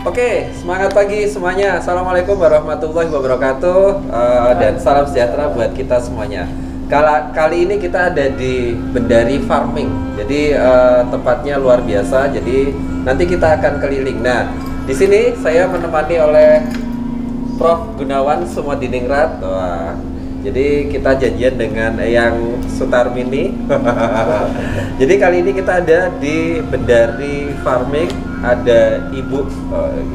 Oke, semangat pagi semuanya. Assalamualaikum warahmatullahi wabarakatuh, dan salam sejahtera buat kita semuanya. Kali ini kita ada di Bendari Farming. Jadi tempatnya luar biasa. Jadi nanti kita akan keliling. Nah, di sini saya menemani oleh Prof. Gunawan Sumodiningrat. Wah, jadi kita janjian dengan yang Sutarmini. Jadi kali ini kita ada di Bendari Farming. Ada Ibu,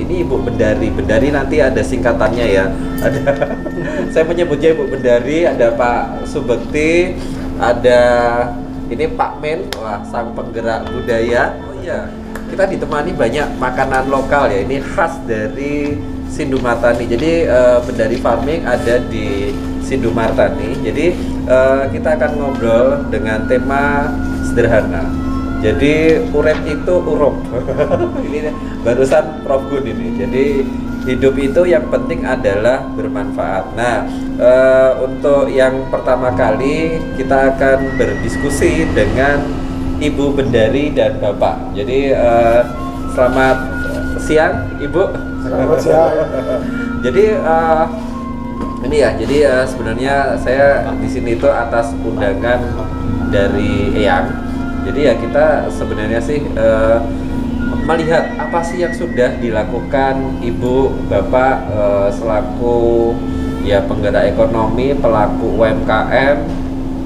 ini Ibu Bendari nanti ada singkatannya ya. Ada, saya menyebutnya Ibu Bendari. Ada Pak Subekti, ada ini Pak Men, wah sang penggerak budaya. Oh iya, kita ditemani banyak makanan lokal ya. Ini khas dari Sindumartani. Jadi Bendari Farming ada di Sindumartani. Jadi kita akan ngobrol dengan tema sederhana. Jadi urep itu urup. Ini barusan Prof Gun ini. Jadi hidup itu yang penting adalah bermanfaat. Nah, untuk yang pertama kali kita akan berdiskusi dengan Ibu Bendari dan Bapak. Jadi selamat siang, Ibu. Selamat siang. Jadi ini ya. Jadi sebenarnya saya di sini itu atas undangan dari Eyang. Jadi ya kita sebenarnya sih melihat apa sih yang sudah dilakukan Ibu Bapak selaku ya penggerak ekonomi, pelaku UMKM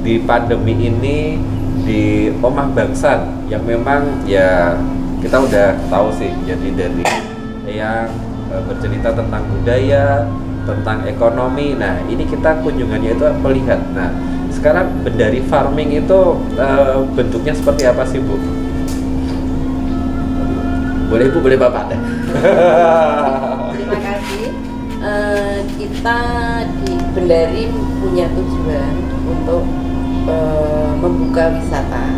di pandemi ini di Omah Bangsan yang memang ya kita udah tahu sih. Jadi dari yang bercerita tentang budaya, tentang ekonomi. Nah, ini kita kunjungannya itu melihat. Nah, sekarang Bendari Farming itu bentuknya seperti apa sih, Bu? Boleh Bu, boleh Bapak deh. Terima kasih. Kita di Bendari punya tujuan untuk membuka wisata.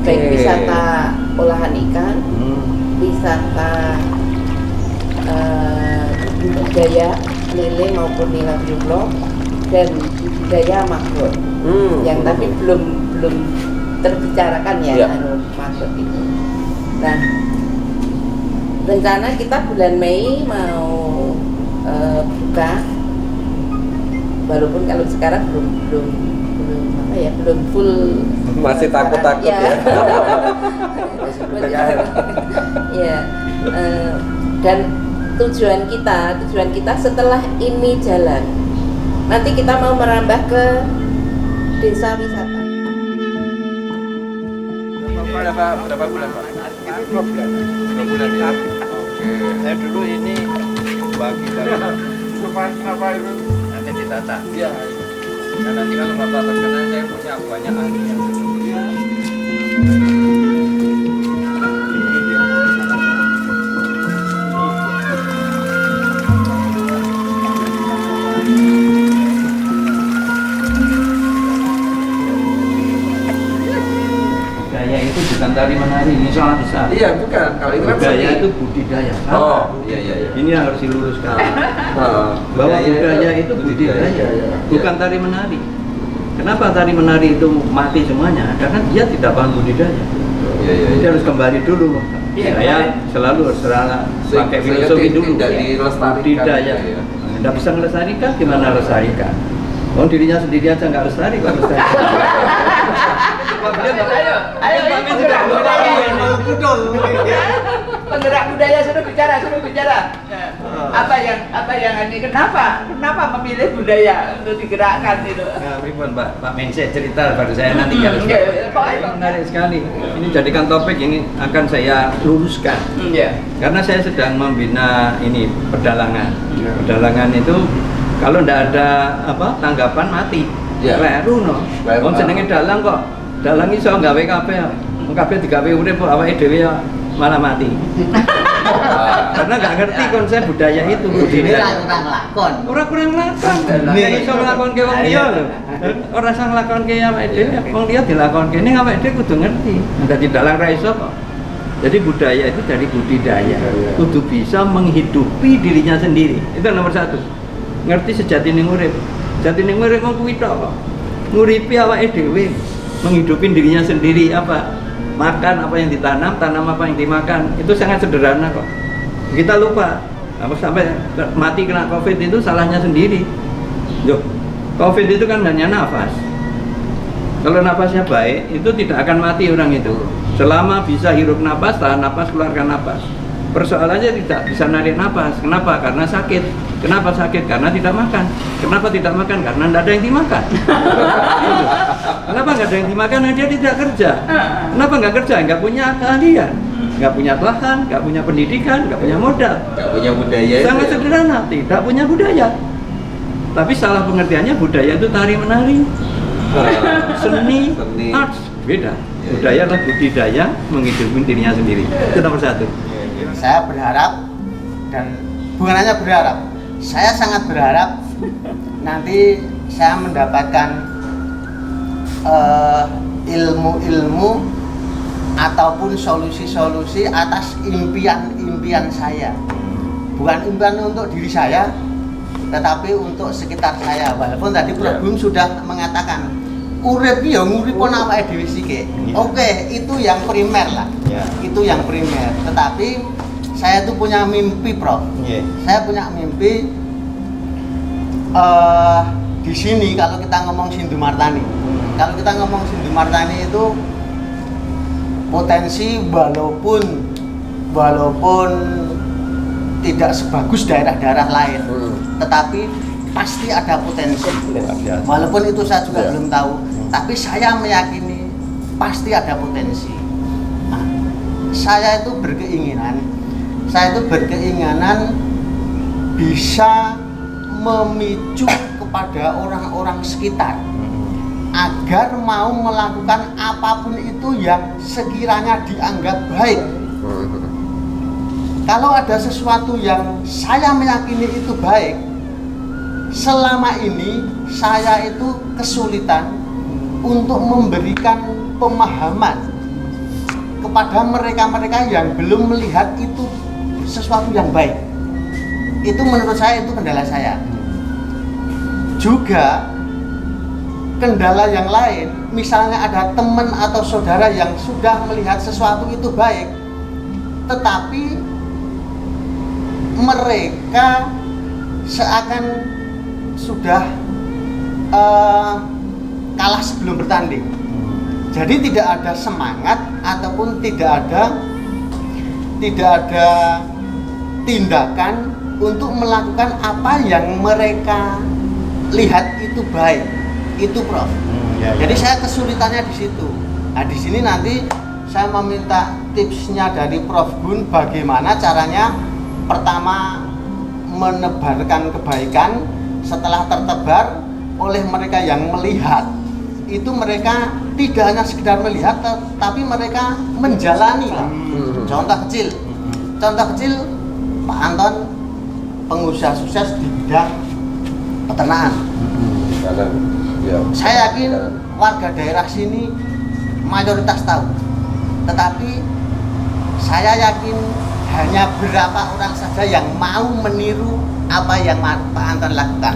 Baik wisata olahan ikan, wisata budaya lele maupun nila biolog, dan budaya makhluk yang tapi belum terbicarakan ya. Makhluk itu. Nah, rencana kita bulan Mei mau buka, walaupun kalau sekarang belum apa ya, belum full, masih takut-takut ya. Ya, dan tujuan kita setelah ini jalan, nanti kita mau merambah ke desa wisata. Berapa bulan Pak? Ini 2 bulan. 2 bulan ya? Oke. Saya dulu ini bagi dari apa itu? Nanti ditata. Iya. Nah, nanti kalau Bapak berkenan saya punya banyak ahli yang bukan tari menari, ini sangat besar. Iya, bukan. Kalau itu kan budaya seni. itu budidaya. Oh, iya. Ini yang harus diluruskan. Bahwa Budaya budaya itu budidaya, bukan tari menari. Kenapa tari menari itu mati semuanya? Karena dia tidak paham budidaya. Iya. Dia harus kembali dulu. Saya selalu pakai filosofi dulu. Tidak dilestarikan. Budidaya. Ya. Tidak bisa melestarikan, gimana lestarikan? Oh, dirinya sendiri aja nggak lestari, kok lestari? Ayo, penggerak budaya sudah bicara. Apa yang ini? Kenapa memilih budaya untuk digerakkan itu? Nah, Ribon, Pak Mense cerita pada saya nanti kalau Pokoknya. menarik sekali. Ini jadikan topik ini akan saya luruskan. Karena saya sedang membina ini pedalangan. Pedalangan itu kalau tidak ada tanggapan mati. Kleru no. Wong jenenge dalang kok. Dalang iso gawe kabeh. Kabeh digawe urip kok awake dhewe malah mati. Karena nggak ngerti konsep budaya itu. Budidaya. Kurang lakon. Nek iso nglakonke wong liya lho. Ora iso nglakonke awake dhewe, wong liya dilakonke. Ning awake dhewe kudu ngerti. Dadi dalang ra iso kok. Jadi budaya itu dari budidaya. Kudu bisa menghidupi dirinya sendiri. Itu nomor 1. Ngerti sejatine urip. Sejatine urip mung kuwi tok kok. Nguripi awake dhewe, menghidupi dirinya sendiri apa? Makan apa yang ditanam, tanam apa yang dimakan. Itu sangat sederhana kok. Kita lupa. Apa sampai mati kena COVID itu salahnya sendiri. Yo, COVID itu kan hanya nafas. Kalau nafasnya baik, itu tidak akan mati orang itu. Selama bisa hirup nafas, tahan nafas, keluarkan nafas. Persoalannya tidak bisa narik nafas. Kenapa? Karena sakit. Kenapa sakit? Karena tidak makan. Kenapa tidak makan? Karena tidak ada yang dimakan. Kenapa nggak ada yang dimakan? Nah, dia tidak kerja. Kenapa nggak kerja? Nggak punya keahlian, nggak punya lahan, nggak punya pendidikan, nggak punya modal, Nggak punya budaya. sangat sederhana, tidak punya budaya. Tapi salah pengertiannya budaya itu tari menari, seni, arts, beda. Budaya adalah budidaya menghidupi dirinya sendiri. Itu nomor satu. Saya berharap, dan bukan hanya berharap, saya sangat berharap nanti saya mendapatkan ilmu-ilmu ataupun solusi-solusi atas impian-impian saya. Bukan impian untuk diri saya, tetapi untuk sekitar saya. Walaupun tadi Prof. Bung sudah mengatakan urip ya ngurip pun awake dhewe sithik. Oke, itu yang primer lah. Itu yang primer. Tetapi saya tuh punya mimpi, Prof. Saya punya mimpi di sini kalau kita ngomong Sindu Martani. Kalau kita ngomong Sindu Martani itu potensi walaupun tidak sebagus daerah-daerah lain, tetapi pasti ada potensi. Walaupun itu saya juga belum tahu, tapi saya meyakini pasti ada potensi. Nah, saya itu berkeinginan bisa memicu kepada orang-orang sekitar agar mau melakukan apapun itu yang sekiranya dianggap baik. Kalau ada sesuatu yang saya meyakini itu baik, selama ini saya itu kesulitan untuk memberikan pemahaman kepada mereka-mereka yang belum melihat itu sesuatu yang baik. Itu menurut saya itu kendala saya. Juga kendala yang lain, misalnya ada teman atau saudara yang sudah melihat sesuatu itu baik, tetapi mereka seakan sudah kalah sebelum bertanding. Jadi tidak ada semangat ataupun tidak ada tindakan untuk melakukan apa yang mereka lihat itu baik. Itu, Prof. Jadi saya kesulitannya di situ. Nah, di sini nanti saya meminta tipsnya dari Prof. Gun bagaimana caranya pertama menebarkan kebaikan, setelah tertebar oleh mereka yang melihat itu mereka tidak hanya sekedar melihat tapi mereka menjalani. Contoh kecil Pak Anton pengusaha sukses di bidang peternakan. Saya yakin warga daerah sini mayoritas tahu, tetapi saya yakin hanya berapa orang saja yang mau meniru apa yang Pak Anton lakukan.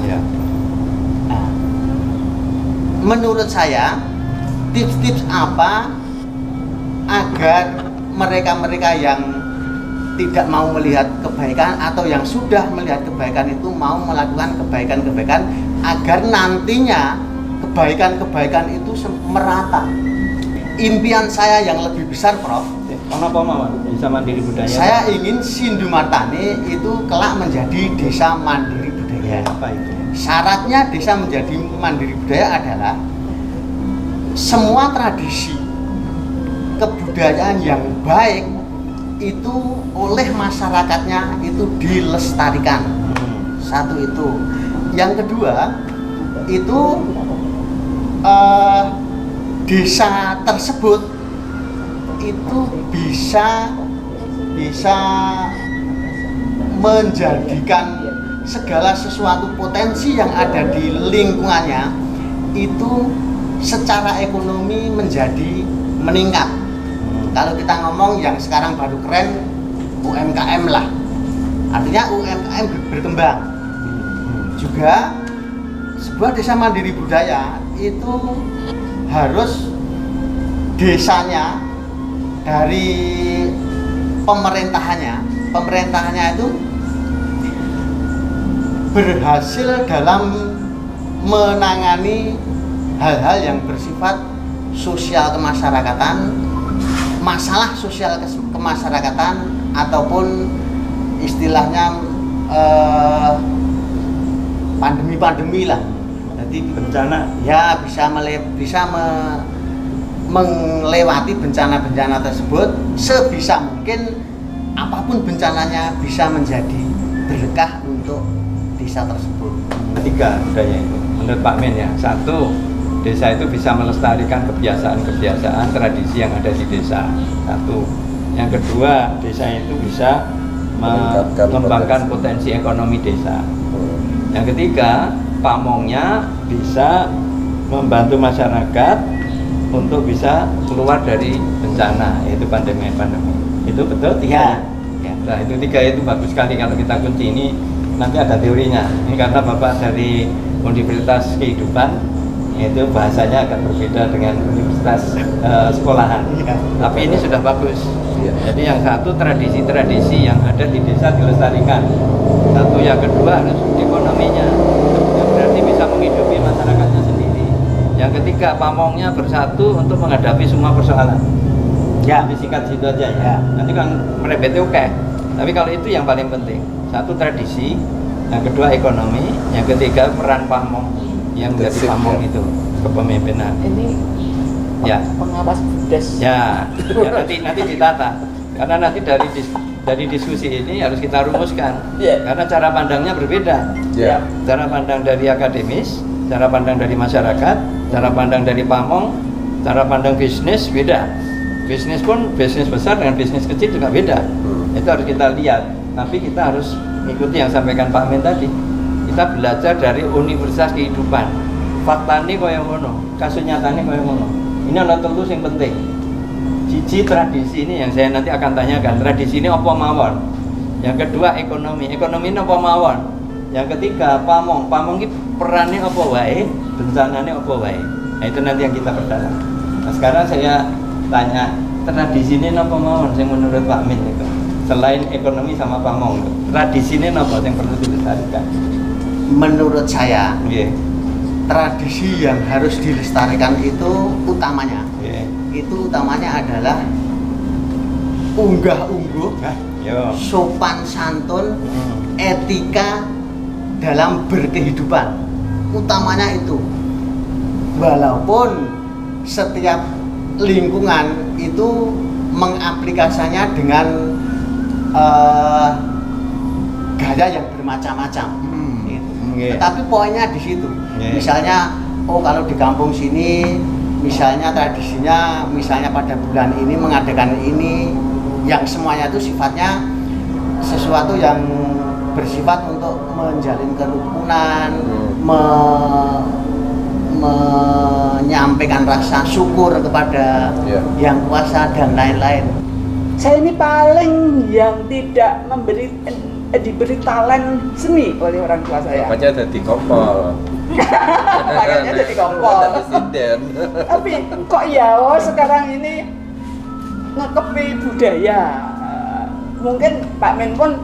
Nah, menurut saya tips-tips apa agar mereka-mereka yang tidak mau melihat kebaikan atau yang sudah melihat kebaikan itu mau melakukan kebaikan-kebaikan agar nantinya kebaikan-kebaikan itu merata. Impian saya yang lebih besar, Prof. Kenapa mau bisa mandiri budaya? Saya ingin Sindu Martani itu kelak menjadi desa mandiri budaya. Apa itu? Syaratnya desa menjadi mandiri budaya adalah semua tradisi kebudayaan yang baik itu oleh masyarakatnya itu dilestarikan. Satu itu. Yang kedua itu desa tersebut itu bisa menjadikan segala sesuatu potensi yang ada di lingkungannya itu secara ekonomi menjadi meningkat. Kalau kita ngomong yang sekarang baru keren UMKM lah, artinya UMKM berkembang. Juga sebuah desa mandiri budaya itu harus desanya dari pemerintahannya pemerintahannya itu berhasil dalam menangani hal-hal yang bersifat sosial kemasyarakatan, masalah sosial kemasyarakatan ataupun istilahnya pandemi-pandemi lah. Jadi bencana ya bisa melewati bencana-bencana tersebut sebisa mungkin, apapun bencananya bisa menjadi berkah untuk desa tersebut. Tiga budaya itu menurut Pak Men ya. Satu, desa itu bisa melestarikan kebiasaan-kebiasaan tradisi yang ada di desa. Satu. Yang kedua, desa itu bisa mengembangkan potensi ekonomi desa. Yang ketiga, pamongnya bisa membantu masyarakat untuk bisa keluar dari bencana, yaitu pandemi. Itu betul tiga. Ya. Nah, itu tiga itu bagus sekali kalau kita kunci ini. Nanti ada teorinya. Ini karena Bapak dari Universitas Kehidupan, itu bahasanya akan berbeda dengan universitas sekolahan. Ya. Tapi ini sudah bagus. Ya. Jadi yang satu tradisi-tradisi yang ada di desa dilestarikan. Satu, yang kedua harus ekonominya. Yang berarti bisa menghidupi masyarakatnya sendiri. Yang ketiga, pamongnya bersatu untuk menghadapi semua persoalan. Ya, disingkat situ aja ya. Nanti kan merebetnya oke. Tapi kalau itu yang paling penting. Satu, tradisi, yang kedua ekonomi, yang ketiga peran pamong yang menjadi pamong itu kepemimpinan. Ini Ya. pengawas BUDES. Ya, nanti ditata. Karena nanti dari diskusi ini harus kita rumuskan. Ya. Karena cara pandangnya berbeda. Ya. Cara pandang dari akademis, cara pandang dari masyarakat, cara pandang dari pamong, cara pandang bisnis beda. Bisnis pun bisnis besar dengan bisnis kecil juga beda. Itu harus kita lihat. Tapi kita harus mengikuti yang sampaikan Pak Men tadi. Kita belajar dari Universitas Kehidupan. Faktane kaya ngono, kasus nyatane kaya ngono. Ini adalah telu yang penting. Siji, tradisi ini yang saya nanti akan tanyakan. Tradisi ini apa mawon? Yang kedua, ekonomi. Ekonomi ini apa mawon? Yang ketiga, pamong. Pamong ini perannya apa wae? Bencananya apa wae? Nah, itu nanti yang kita perdalam. Nah, sekarang saya tanya, tradisi ini apa mawon yang menurut Pak Men itu? Selain ekonomi sama pamong, tradisi ini apa yang perlu dilestarikan? Menurut saya, Iya. tradisi yang harus dilestarikan itu utamanya adalah unggah-ungguh, Yo. sopan santun, etika dalam berkehidupan. Utamanya itu. Walaupun setiap lingkungan itu mengaplikasinya dengan gaya yang bermacam-macam. Gitu. Iya. Tetapi poinnya di situ. Yeah. Misalnya, kalau di kampung sini, misalnya tradisinya, misalnya pada bulan ini mengadakan ini, yang semuanya itu sifatnya sesuatu yang bersifat untuk menjalin kerukunan, menyampaikan rasa syukur kepada yang kuasa dan lain-lain. Saya ini paling yang tidak diberi talent seni oleh orang tua saya. Makanya jadi kompol. Makanya jadi kompol. Presiden. Tapi kok ya sekarang ini ngekepi budaya. Mungkin Pak Men pun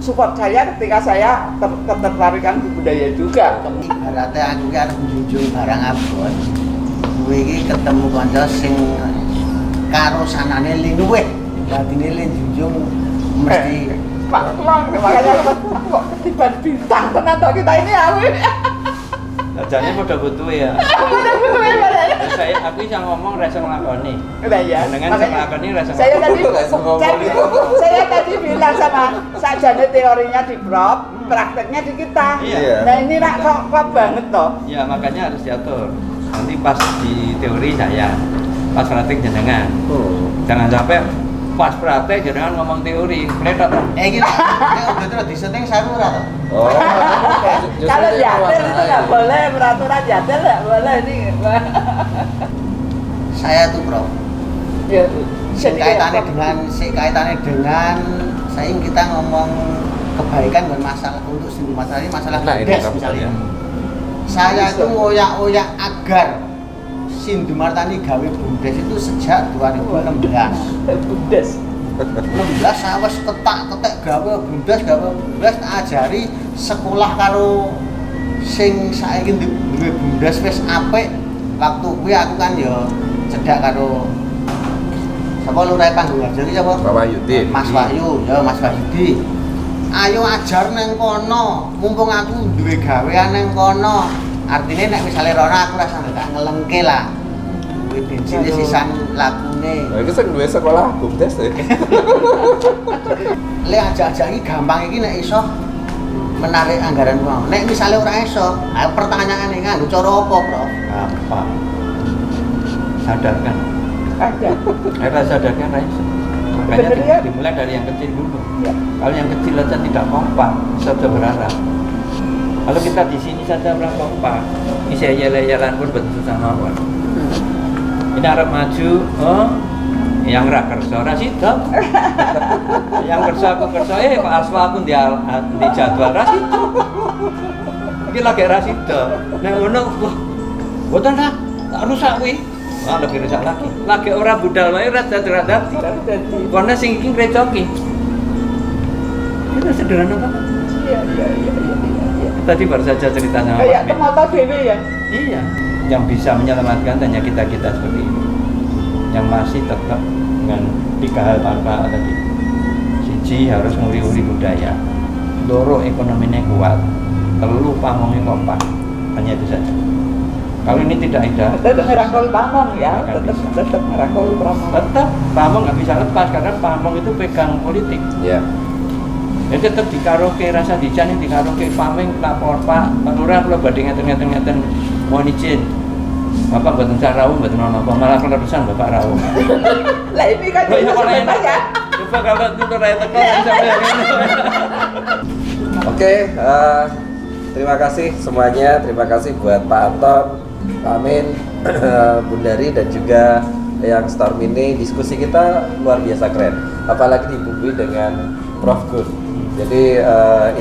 support saya ketika saya ketertarikan di budaya juga. Ibaratnya aku kan menjunjung barang abot. Kowe iki ketemu kanca sing karo sanane linuwih. Latine le junjung mesti Pak Long, makanya kok ketiban bintang tenan toh kita ini aku. Jane padha butuh ya. Betul ya Pak. Aku bisa ngomong rasa nglakoni. Udah ya. Dengan Makanya nglakoni rasa saya tadi ngomong itu. saya tadi bilang sama sajane teorinya di Prof, prakteknya di kita. Iya. Nah ini kok banget toh. Ya makanya harus diatur. Nanti pas di teori saya, pas praktek jenengan. Jangan sampai pas praktek jenengan ngomong teori, kletot. iki udah terus disetting saru ora to? Oh. Kalau jatil itu nggak boleh, peraturan jatil nggak boleh ini. Saya tuh Prof. Ya, kaitannya dengan saya kita ngomong kebaikan dan masalah untuk singgung masalah ini masalah Nah, ini BUDES kamu misalnya. ya. Saya itu oyak-oyak agar Sindu Martani gawe BUDES itu sejak 2016. BUDES. 16 sawes ketak-ketek gawe bundas tak ajari sekolah karo sing saiki duwe bundas wis apik. Waktu kuwi aku kan ya cedak karo sapa lurah Panggung-Harjo iki sapa? Pak Wahyudi. Mas Wahyu, ya Mas Wahyudi. Ayo ajar nang kono, mumpung aku duwe gawean nang kono. Artine nek misale rono aku rasa gak ngelengke lah. Kuwi bensin sisan lagune. Nah, iki sing duwe sekolah bumdes ya. Lek ajak-ajak iki gampang iki nek iso menarik anggaran mau. Nek misale ora iso, ayo pertanyaane nganggo cara apa, Prof? Apa? Sadarkan. Ada. Era sadarkan Raisa. Makanya Bener ya? dimulai dari yang kecil dulu. Ya. Kalau yang kecil saja tidak kompak, sudah berharap. Kalau kita di sini saja orang kompak, isi yel-yelan pun betul sama mawon. Ini Arab maju, oh, yang rak kerso rasida. Yang kerso aku kerso, Pak Aswa aku di jadwal rasida. Ini lagi rasida. Nah, ngono, wah, boten lah, tak rusak kuwi. Wah, lebih rusak lagi. Lagi orang budal wae ora dadi. Karena sing iki ngrecoki. Itu sederhana banget. Iya. Tadi baru saja ceritanya Kayak temoto dhewe ya. Iya, yang bisa menyelamatkan hanya kita-kita seperti ini. Yang masih tetap dengan 3 hal tanpa tadi. Siji harus nguri-uri budaya. Loro ekonominya kuat. Telu pamongnya kompak. Hanya itu saja. Kalau ini tidak ada, Tetap ngerangkul pamong ya, Nggak tetap ngerangkul pamong. tetap pamong nggak bisa lepas karena pamong itu pegang politik. Ya. Ya tetap di karaoke rasa dican di karaoke pameng lapor Pak Lurah kalau badhe ngeten mohon izin. Bapak mboten sak rawuh mboten napa malah kalau pesan Bapak rawuh. Lah ini kan Oh iya juga kalau sebentar enak ya. Coba kalau itu raya teko sampai ngene. Oke, terima kasih semuanya. Terima kasih buat Pak Anton, Pak Amin, Bundari dan juga yang Storm ini. Diskusi kita luar biasa keren. Apalagi dibumbui dengan Prof Gun. Jadi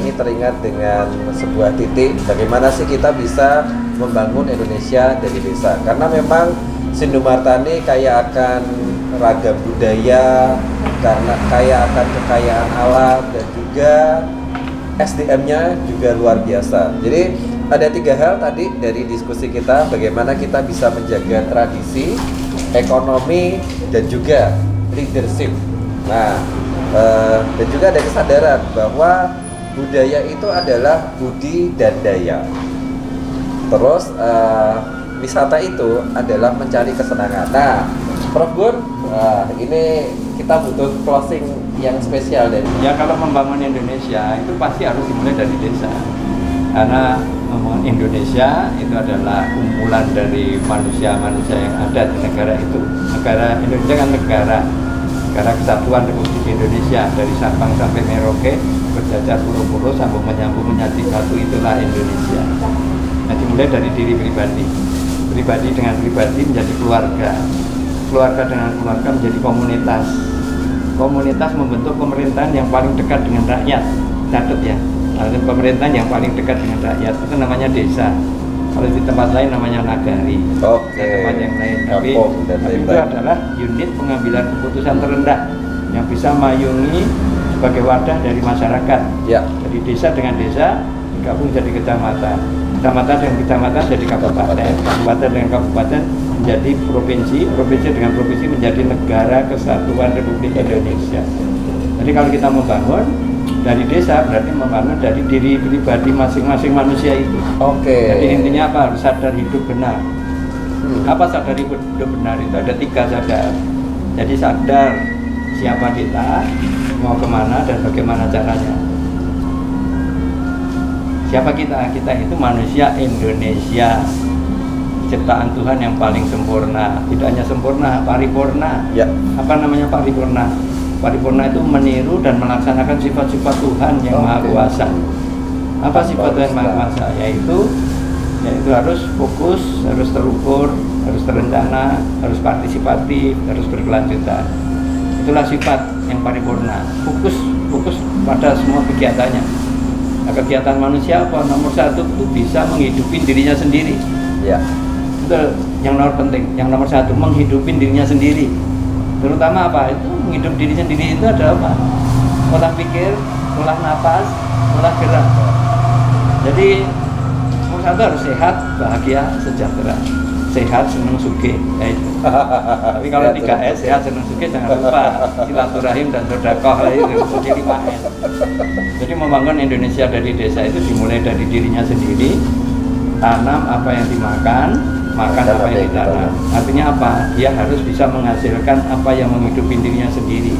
ini teringat dengan sebuah titik bagaimana sih kita bisa membangun Indonesia dari desa. Karena memang Sindumartani kaya akan ragam budaya, karena kaya akan kekayaan alam dan juga SDM-nya juga luar biasa. Jadi ada 3 hal tadi dari diskusi kita, bagaimana kita bisa menjaga tradisi, ekonomi, dan juga leadership. Nah, dan juga ada kesadaran bahwa budaya itu adalah budi dan daya. Terus wisata itu adalah mencari kesenangan. Nah, Prof Gun, ini kita butuh closing yang spesial dari. Ya kalau membangun Indonesia itu pasti harus dimulai dari desa. Karena membangun Indonesia itu adalah kumpulan dari manusia-manusia yang ada di negara itu. Negara Indonesia kan negara kesatuan Republik Indonesia, dari Sabang sampai Merauke berjajar pulau-pulau sambung menyambung menjadi satu, itulah Indonesia. Nah, dimulai dari diri pribadi dengan pribadi menjadi keluarga dengan keluarga menjadi komunitas membentuk pemerintahan yang paling dekat dengan rakyat. Catat ya, pemerintahan yang paling dekat dengan rakyat itu namanya desa. Kalau di tempat lain namanya nagari. Oke. Tempat yang lain. Tapi Dan itu lain-lain. adalah unit pengambilan keputusan terendah yang bisa mayungi sebagai wadah dari masyarakat. Ya. Jadi desa dengan desa digabung jadi kecamatan. Kecamatan dengan kecamatan jadi kabupaten. Kabupaten dengan kabupaten menjadi provinsi. Provinsi dengan provinsi menjadi negara kesatuan Republik Indonesia. Jadi kalau kita membangun dari desa berarti membangun dari diri pribadi masing-masing manusia itu. Oke. Jadi intinya apa? Harus sadar hidup benar. Apa sadar hidup benar itu? Ada 3 sadar. Jadi sadar siapa kita, mau kemana dan bagaimana caranya. Siapa kita? Kita itu manusia Indonesia, ciptaan Tuhan yang paling sempurna. Tidak hanya sempurna, paripurna. Ya. Apa namanya paripurna? Paripurna itu meniru dan melaksanakan sifat-sifat Tuhan yang Maha Kuasa. Apa sifat Tuhan Maha Kuasa? Yaitu harus fokus, harus terukur, harus terencana, harus partisipatif, harus berkelanjutan. Itulah sifat yang paripurna. Fokus pada semua kegiatannya. Nah, kegiatan manusia apa? Nomor 1 itu bisa menghidupi dirinya sendiri. Ya. Itu yang nomor penting. Yang nomor 1 menghidupi dirinya sendiri. Terutama apa? Itu menghidup diri sendiri itu adalah apa? Olah pikir, olah napas, olah gerak. Jadi nomor satu harus sehat, bahagia, sejahtera. Sehat, senang, sugih. Tapi kalau 3S, sehat, senang, sugih, jangan lupa silaturahim dan sedekah itu jadi 5S. Jadi membangun Indonesia dari desa itu dimulai dari dirinya sendiri. Tanam apa yang dimakan, makan apa yang ditanam. Artinya apa? Dia harus bisa menghasilkan apa yang menghidupi dirinya sendiri.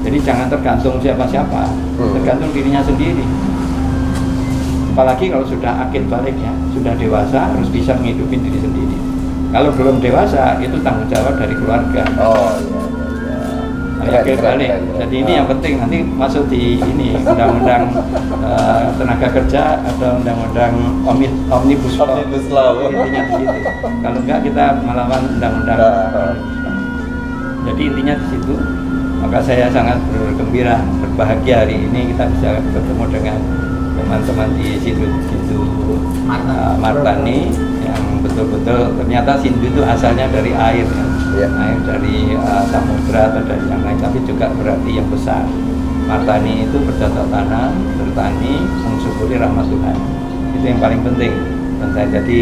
Jadi jangan tergantung siapa-siapa, tergantung dirinya sendiri. Apalagi kalau sudah akil balik ya, sudah dewasa harus bisa menghidupi diri sendiri. Kalau belum dewasa itu tanggung jawab dari keluarga. Oh iya. Akil balik. Jadi ini yang penting nanti masuk di ini undang-undang tenaga kerja atau undang-undang omnibus law. Omnibus law. Intinya di situ. Kalau enggak kita melawan undang-undang. Jadi intinya di situ. Maka saya sangat bergembira, berbahagia hari ini kita bisa bertemu dengan teman-teman di situ Martani yang betul-betul ternyata Sindu itu asalnya dari air ya. Air dari samudra atau dari yang lain, tapi juga berarti yang besar. Martani itu bercocok tanam, bertani, mensyukuri rahmat Tuhan. Itu yang paling penting. Dan saya jadi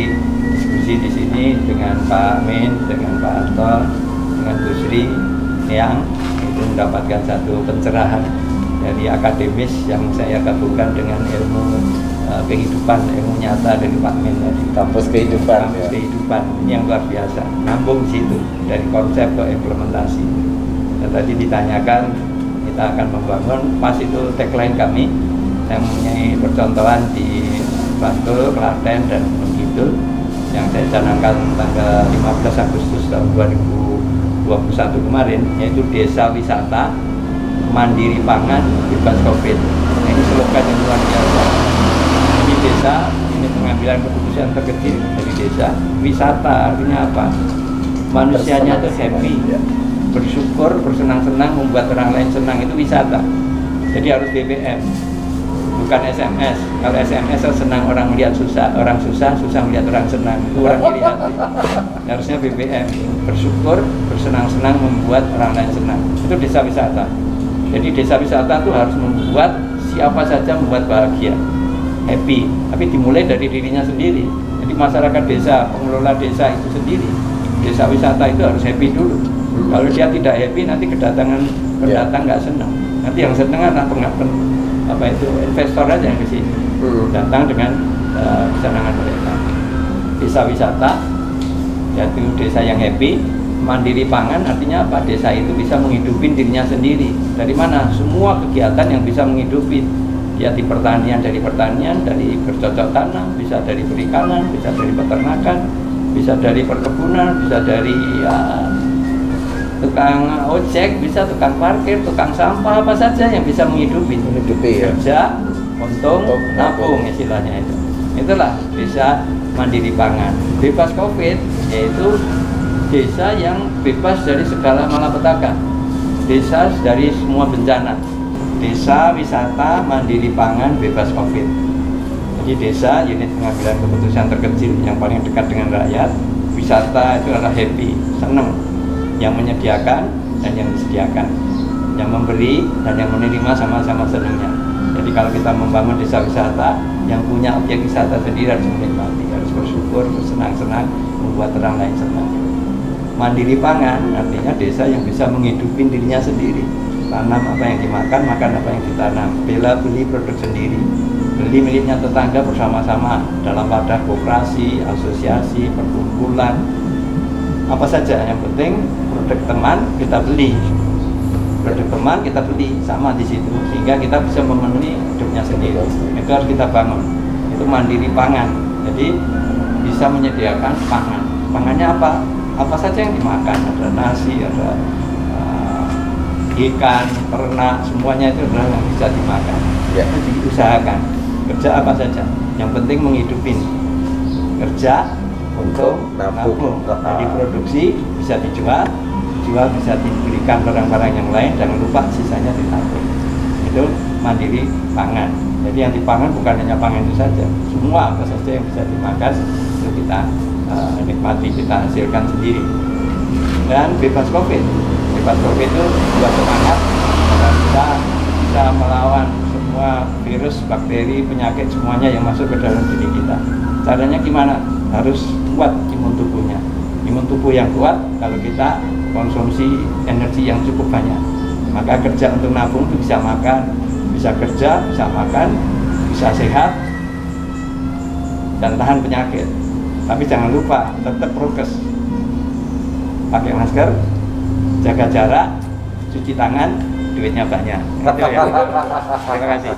diskusi di sini dengan Pak Min, dengan Pak Anton, dengan Bu Sri yang itu mendapatkan satu pencerahan dari akademis yang saya gabungkan dengan ilmu kehidupan, ilmu nyata dari Pak Min tadi. Kampus kehidupan. Kampus kehidupan ini yang luar biasa. Nyambung di situ dari konsep ke implementasi. Dan tadi ditanyakan kita akan membangun, pas itu tagline kami yang mempunyai percontohan di Bantul, Klaten dan Gunung Kidul yang saya canangkan tanggal 15 Agustus tahun 2021 kemarin, yaitu desa wisata mandiri pangan bebas COVID. Nah, ini slogan yang luar biasa. Ini desa, ini pengambilan keputusan terkecil dari desa. Wisata artinya apa? Manusianya itu happy, bersyukur, bersenang-senang, membuat orang lain senang, itu wisata. Jadi harus BBM, bukan SMS. Kalau SMS senang orang melihat susah, orang susah melihat orang senang, itu orang iri hati. Harusnya BBM, bersyukur, bersenang-senang, membuat orang lain senang, itu desa wisata. Jadi desa wisata itu harus membuat siapa saja membuat bahagia, happy, tapi dimulai dari dirinya sendiri. Jadi masyarakat desa, pengelola desa itu sendiri, desa wisata itu harus happy dulu. Kalau dia tidak happy, nanti kedatangan pendatang nggak senang. Nanti yang senang anak investor aja yang ke sini, datang dengan kesenangan mereka. Desa wisata, yaitu desa yang happy, mandiri pangan artinya apa? Desa itu bisa menghidupi dirinya sendiri. Dari mana? Semua kegiatan yang bisa menghidupi. Ya di pertanian, dari pertanian, dari bercocok tanam, bisa dari perikanan, bisa dari peternakan, bisa dari perkebunan, bisa dari tukang ojek, bisa tukang parkir, tukang sampah, apa saja yang bisa menghidupi Ya. kerja, untung, nabung istilahnya itu. Itulah desa mandiri pangan bebas COVID, yaitu desa yang bebas dari segala malapetaka, desa dari semua bencana, desa wisata mandiri pangan bebas COVID. Jadi desa unit pengambilan keputusan terkecil yang paling dekat dengan rakyat. Wisata itu adalah happy, senang, yang menyediakan dan yang disediakan, yang memberi dan yang menerima sama-sama senangnya. Jadi kalau kita membangun desa wisata, yang punya objek wisata sendiri harus menikmati, harus bersyukur, bersenang-senang, membuat orang lain senang. Mandiri pangan artinya desa yang bisa menghidupi dirinya sendiri, tanam apa yang dimakan, makan apa yang ditanam, beli produk sendiri, beli miliknya tetangga bersama-sama dalam wadah koperasi, asosiasi, perkumpulan, apa saja, yang penting produk teman kita beli, produk teman kita beli, sama di situ, sehingga kita bisa memenuhi hidupnya sendiri. Itu harus kita bangun, itu mandiri pangan. Jadi bisa menyediakan pangan. Pangannya apa? Apa saja yang dimakan, ada nasi, ada ikan, ternak, semuanya itu adalah yang bisa dimakan. Itu diusahakan. Kerja apa saja, yang penting menghidupi. Kerja untuk nabung. Jadi produksi bisa dijual, bisa diberikan barang-barang yang lain, jangan lupa sisanya ditabung. Itu mandiri pangan. Jadi yang dipangan bukan hanya pangan itu saja, semua apa saja yang bisa dimakan itu kita nikmati, kita hasilkan sendiri. Dan bebas COVID Pak Jokowi itu buat semangat agar kita bisa melawan semua virus, bakteri, penyakit semuanya yang masuk ke dalam diri kita. Caranya gimana? Harus kuat imun tubuhnya. Imun tubuh yang kuat kalau kita konsumsi energi yang cukup banyak. Maka kerja untuk nabung itu bisa makan, bisa kerja, bisa makan, bisa sehat dan tahan penyakit. Tapi jangan lupa tetap prokes. Pakai masker, jaga jarak, cuci tangan, duitnya banyak. Itu ya. Terima kasih.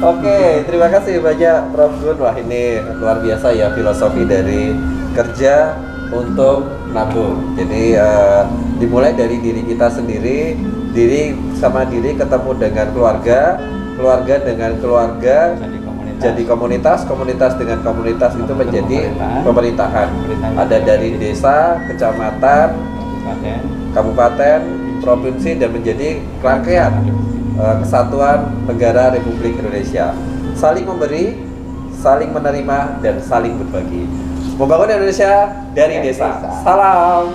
Oke, terima kasih banyak Prof Gun. Wah, ini luar biasa ya filosofi dari kerja untuk nabung. Jadi dimulai dari diri kita sendiri, diri sama diri ketemu dengan keluarga, keluarga dengan keluarga, jadi komunitas, komunitas dengan komunitas itu menjadi pemerintahan. Ada dari desa, kecamatan, kabupaten, provinsi, dan menjadi rangkaian kesatuan negara Republik Indonesia. Saling memberi, saling menerima, dan saling berbagi. Membangun Indonesia dari desa. Salam.